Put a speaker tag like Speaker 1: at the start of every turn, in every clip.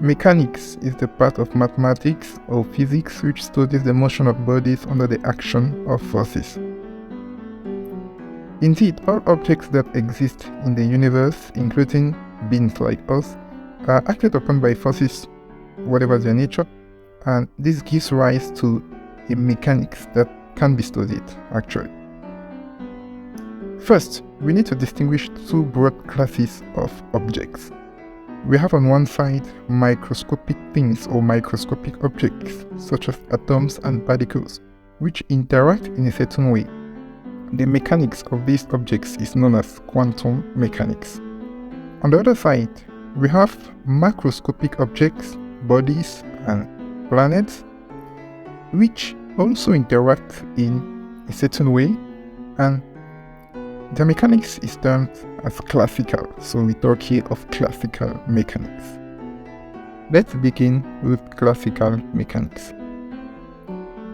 Speaker 1: Mechanics is the part of mathematics or physics which studies the motion of bodies under the action of forces. Indeed, all objects that exist in the universe, including beings like us, are acted upon by forces, whatever their nature, and this gives rise to a mechanics that can be studied, actually. First, we need to distinguish two broad classes of objects. We have on one side microscopic things or microscopic objects, such as atoms and particles, which interact in a certain way. The mechanics of these objects is known as quantum mechanics. On the other side, we have macroscopic objects, bodies and planets, which also interact in a certain way, and the mechanics is termed as classical, so we talk here of classical mechanics. Let's begin with classical mechanics.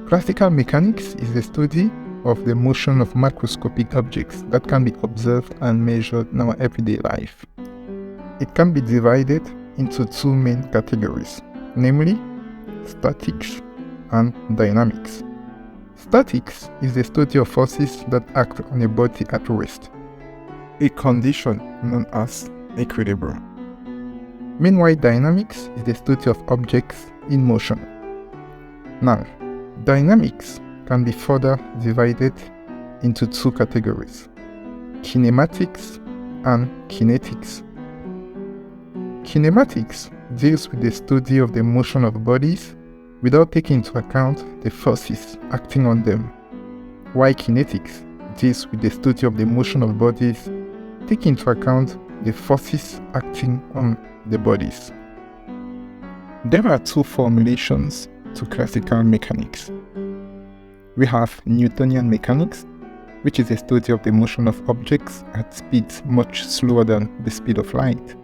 Speaker 1: Classical mechanics is the study of the motion of macroscopic objects that can be observed and measured in our everyday life. It can be divided into two main categories, namely statics and dynamics. Statics is the study of forces that act on a body at rest, a condition known as equilibrium. Meanwhile, dynamics is the study of objects in motion. Now, dynamics can be further divided into two categories, kinematics and kinetics. Kinematics deals with the study of the motion of bodies without taking into account the forces acting on them, while kinetics deals with the study of the motion of bodies taking into account the forces acting on the bodies. There are two formulations to classical mechanics. We have Newtonian mechanics, which is a study of the motion of objects at speeds much slower than the speed of light.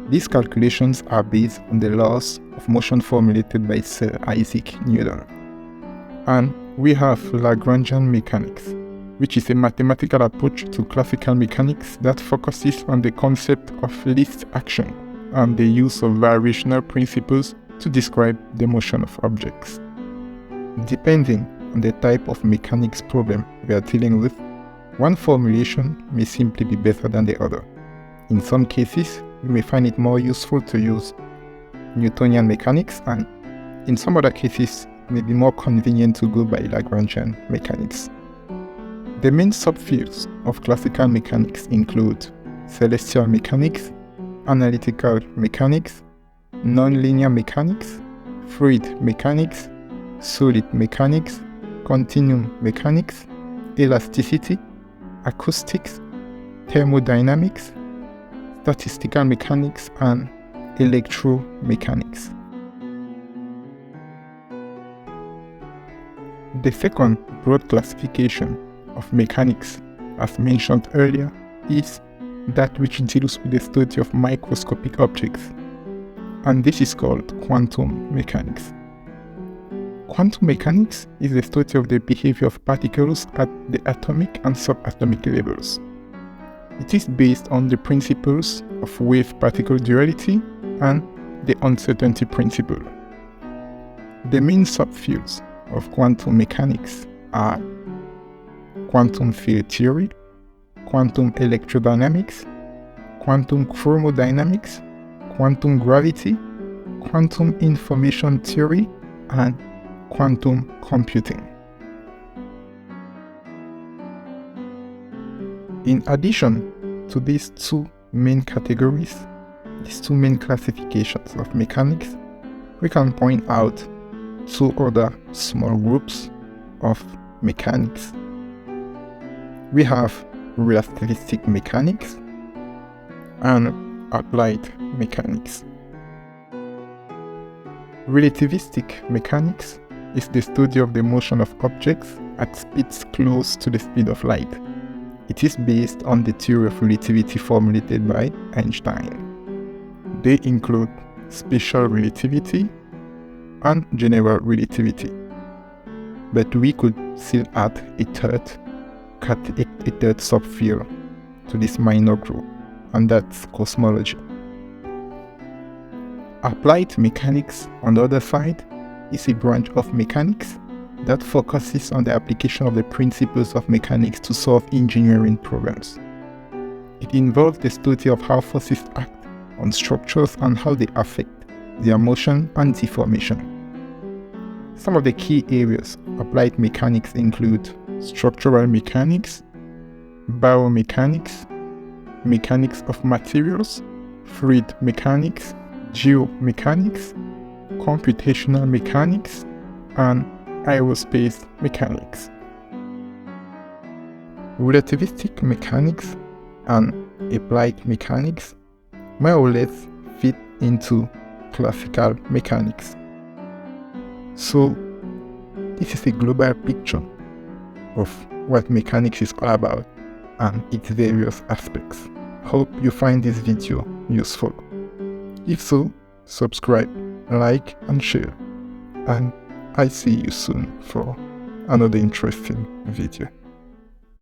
Speaker 1: These calculations are based on the laws of motion formulated by Sir Isaac Newton. And we have Lagrangian mechanics, which is a mathematical approach to classical mechanics that focuses on the concept of least action and the use of variational principles to describe the motion of objects. Depending on the type of mechanics problem we are dealing with, one formulation may simply be better than the other. In some cases, we may find it more useful to use Newtonian mechanics, and in some other cases, it may be more convenient to go by Lagrangian mechanics. The main subfields of classical mechanics include celestial mechanics, analytical mechanics, nonlinear mechanics, fluid mechanics, solid mechanics, continuum mechanics, elasticity, acoustics, thermodynamics, statistical mechanics, and electromechanics. The second broad classification of mechanics, as mentioned earlier, is that which deals with the study of microscopic objects, and this is called quantum mechanics. Quantum mechanics is the study of the behavior of particles at the atomic and subatomic levels. It is based on the principles of wave-particle duality and the uncertainty principle. The main subfields of quantum mechanics are quantum field theory, quantum electrodynamics, quantum chromodynamics, quantum gravity, quantum information theory, and quantum computing. In addition to these two main categories, these two main classifications of mechanics, we can point out two other small groups of mechanics. We have relativistic mechanics and applied mechanics. Relativistic mechanics is the study of the motion of objects at speeds close to the speed of light. It is based on the theory of relativity formulated by Einstein. They include special relativity and general relativity. But we could still add a third subfield to this minor group, and that's cosmology. Applied mechanics, on the other side, is a branch of mechanics that focuses on the application of the principles of mechanics to solve engineering problems. It involves the study of how forces act on structures and how they affect their motion and deformation. Some of the key areas of applied mechanics include structural mechanics, biomechanics, mechanics of materials, fluid mechanics, geomechanics, computational mechanics, and aerospace mechanics. Relativistic mechanics and applied mechanics more or less fit into classical mechanics. So, this is a global picture of what mechanics is all about and its various aspects. Hope you find this video useful. If so, subscribe, like, and share. And I see you soon for another interesting video.